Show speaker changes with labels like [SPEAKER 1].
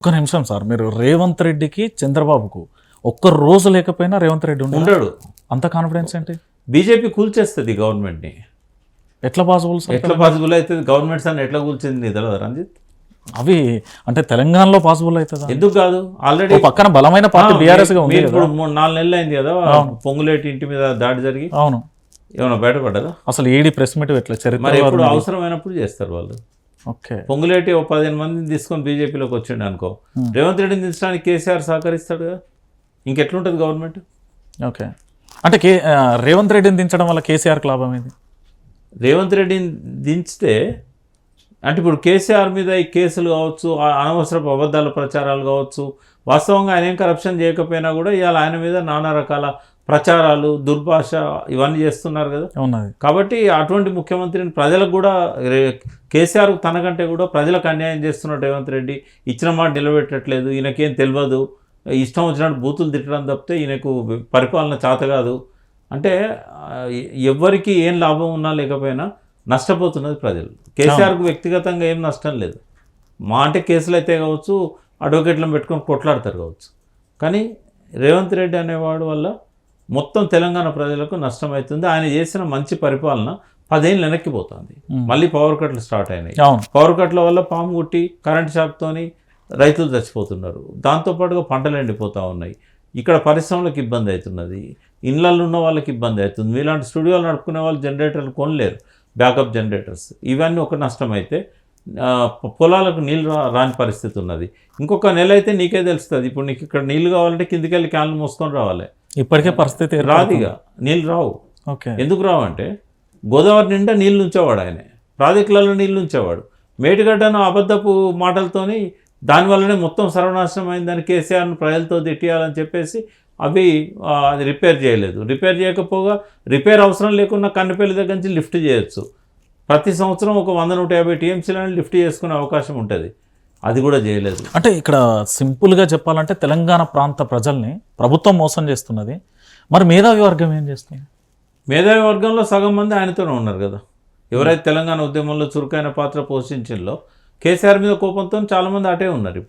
[SPEAKER 1] ఒక్క నిమిషం సార్, మీరు రేవంత్ రెడ్డికి చంద్రబాబుకు ఒక్క రోజు లేకపోయినా రేవంత్ రెడ్డి
[SPEAKER 2] ఉండడు.
[SPEAKER 1] అంత కాన్ఫిడెన్స్ ఏంటి?
[SPEAKER 2] బీజేపీ కూల్చేస్తుంది గవర్నమెంట్ని.
[SPEAKER 1] ఎట్లా పాసిబుల్ సార్?
[SPEAKER 2] ఎట్లా పాసిబుల్ అవుతుంది? గవర్నమెంట్స్ అని ఎట్లా కూల్చింది నీ తెలియదు రంజిత్?
[SPEAKER 1] అవి అంటే తెలంగాణలో పాసిబుల్ అవుతుందా?
[SPEAKER 2] ఎందుకు కాదు? ఆల్రెడీ
[SPEAKER 1] పక్కన బలమైన పార్టీ బీఆర్ఎస్ గా ఉంది.
[SPEAKER 2] ఇప్పుడు 3-4 నెలలు అయింది కదా పొంగులేటి ఇంటి మీద దాడి జరిగి.
[SPEAKER 1] అవును,
[SPEAKER 2] ఏమైనా బయటపడ్డదా?
[SPEAKER 1] అసలు ఈడీ ప్రెస్ మీట్ ఎట్లా చరిత్ర
[SPEAKER 2] మరి ఎప్పుడు అవసరమైనప్పుడు చేస్తారు వాళ్ళు.
[SPEAKER 1] ఓకే,
[SPEAKER 2] పొంగులేటి 15 మందిని తీసుకొని బీజేపీలోకి వచ్చిండు అనుకో, రేవంత్ రెడ్డిని దించడానికి కేసీఆర్ సహకరిస్తాడు కదా, ఇంకెట్లుంటుంది గవర్నమెంట్?
[SPEAKER 1] ఓకే, అంటే రేవంత్ రెడ్డిని దించడం వల్ల కేసీఆర్కి లాభం ఏంది?
[SPEAKER 2] రేవంత్ రెడ్డిని దించితే అంటే ఇప్పుడు కేసీఆర్ మీద ఈ కేసులు కావచ్చు, అనవసరపు అబద్ధాల ప్రచారాలు కావచ్చు, వాస్తవంగా ఆయన ఏం కరప్షన్ చేయకపోయినా కూడా ఇవాళ ఆయన మీద నానా రకాల ప్రచారాలు, దుర్భాష ఇవన్నీ చేస్తున్నారు కదా.
[SPEAKER 1] ఉన్నది
[SPEAKER 2] కాబట్టి అటువంటి ముఖ్యమంత్రిని ప్రజలకు కూడా కేసీఆర్ తనకంటే కూడా ప్రజలకు అన్యాయం చేస్తున్నాడు రేవంత్ రెడ్డి. ఇచ్చిన మాట నిలబెట్టట్లేదు, ఈయనకేం తెలియదు, ఇష్టం వచ్చినట్టు బూతులు తిట్టడం తప్పితే ఈయనకు పరిపాలన చేత కాదు అంటే ఎవ్వరికి ఏం లాభం ఉన్నా లేకపోయినా నష్టపోతున్నది ప్రజలు. కేసీఆర్కు వ్యక్తిగతంగా ఏం నష్టం లేదు. మా అంటే కేసులు అయితే కావచ్చు, అడ్వకేట్లను పెట్టుకొని కొట్లాడతారు కావచ్చు, కానీ రేవంత్ రెడ్డి అనేవాడు వల్ల మొత్తం తెలంగాణ ప్రజలకు నష్టమవుతుంది. ఆయన చేసిన మంచి పరిపాలన 10 ఏళ్ళు వెనక్కిపోతుంది. మళ్ళీ పవర్ కట్లు స్టార్ట్ అయినాయి. పవర్ కట్ల వల్ల పాము గుట్టి కరెంట్ షాక్తోని రైతులు చచ్చిపోతున్నారు. దాంతోపాటుగా పంటలు ఎండిపోతూ ఉన్నాయి. ఇక్కడ పరిశ్రమలకు ఇబ్బంది అవుతున్నది, ఇళ్ళల్లో ఉన్న వాళ్ళకి ఇబ్బంది అవుతుంది. మీలాంటి స్టూడియోలు నడుపుకునే వాళ్ళు జనరేటర్లు కొనలేరు, బ్యాకప్ జనరేటర్స్. ఇవన్నీ ఒక నష్టం అయితే పొలాలకు నీళ్ళు రాని పరిస్థితి ఉన్నది. ఇంకొక నెల అయితే నీకే తెలుస్తుంది. ఇప్పుడు నీకు ఇక్కడ నీళ్ళు కావాలంటే కిందికి వెళ్ళి క్యాన్లు మోసుకొని రావాలి.
[SPEAKER 1] ఇప్పటికే పరిస్థితి
[SPEAKER 2] రాదిగా, నీళ్ళు రావు.
[SPEAKER 1] ఓకే,
[SPEAKER 2] ఎందుకు రావంటే గోదావరి నిండా నీళ్ళు ఉంచేవాడు ఆయన, ప్రాజెక్టులలో నీళ్ళు ఉంచేవాడు. మేటిగడ్డను అబద్ధపు మాటలతోని దానివల్లనే మొత్తం సర్వనాశనం అయిందని కేసీఆర్ను ప్రజలతో తిట్టియాలని చెప్పేసి అవి అది రిపేర్ చేయలేదు. రిపేర్ చేయకపోగా రిపేర్ అవసరం లేకుండా కన్నెపల్లి దగ్గర నుంచి లిఫ్ట్ చేయొచ్చు. ప్రతి సంవత్సరం ఒక 100-150 టీఎంసీలను లిఫ్ట్ చేసుకునే అవకాశం ఉంటుంది. అది కూడా చేయలేదు.
[SPEAKER 1] అంటే ఇక్కడ సింపుల్గా చెప్పాలంటే తెలంగాణ ప్రాంత ప్రజల్ని ప్రభుత్వం మోసం చేస్తున్నది. మరి మేధావి వర్గం ఏం చేస్తుంది?
[SPEAKER 2] మేధావి వర్గంలో సగం మంది ఆయనతోనే ఉన్నారు కదా. ఎవరైతే తెలంగాణ ఉద్యమంలో చురుకైన పాత్ర పోషించిందో కేసీఆర్ మీద కోపంతో చాలామంది అటే ఉన్నారు. ఇప్పుడు